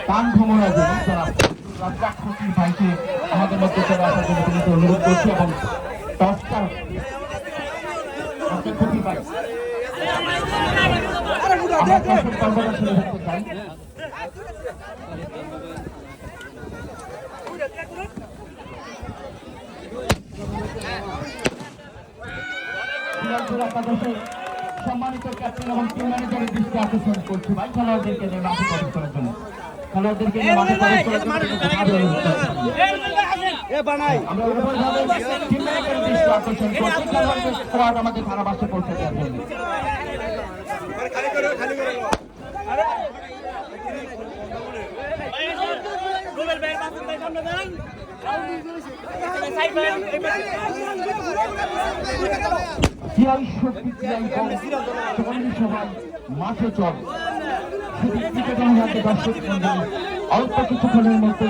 কান ভ্রমণের জন্য তারা রাজ্জাক খুশি ভাইকে আমাদের মধ্যে চলে আসার জন্য তিনি অনুরোধ করছি এবং দশটার খুশি ভাই আমরা পর্বটা শুরু করতে চাই। সম্মানিত ক্যাপ্টেন এবং টিম ম্যানেজারের দৃষ্টি আকর্ষণ করছি ভাই খেলোয়াড়দেরকে নিয়ে মাঠে প্রবেশ করার জন্য খেলোয়াড়দেরকে নিয়ে মাঠে প্রবেশ করার জন্য আমরা টিম ম্যানেজারের দৃষ্টি আকর্ষণ করছি খেলোয়াড়দের স্কোয়াড আমাদের ধারাভাষ্যে পৌঁছে দেওয়ার জন্য। সবাই মাঠে চল অল্প কিছুক্ষণের মধ্যে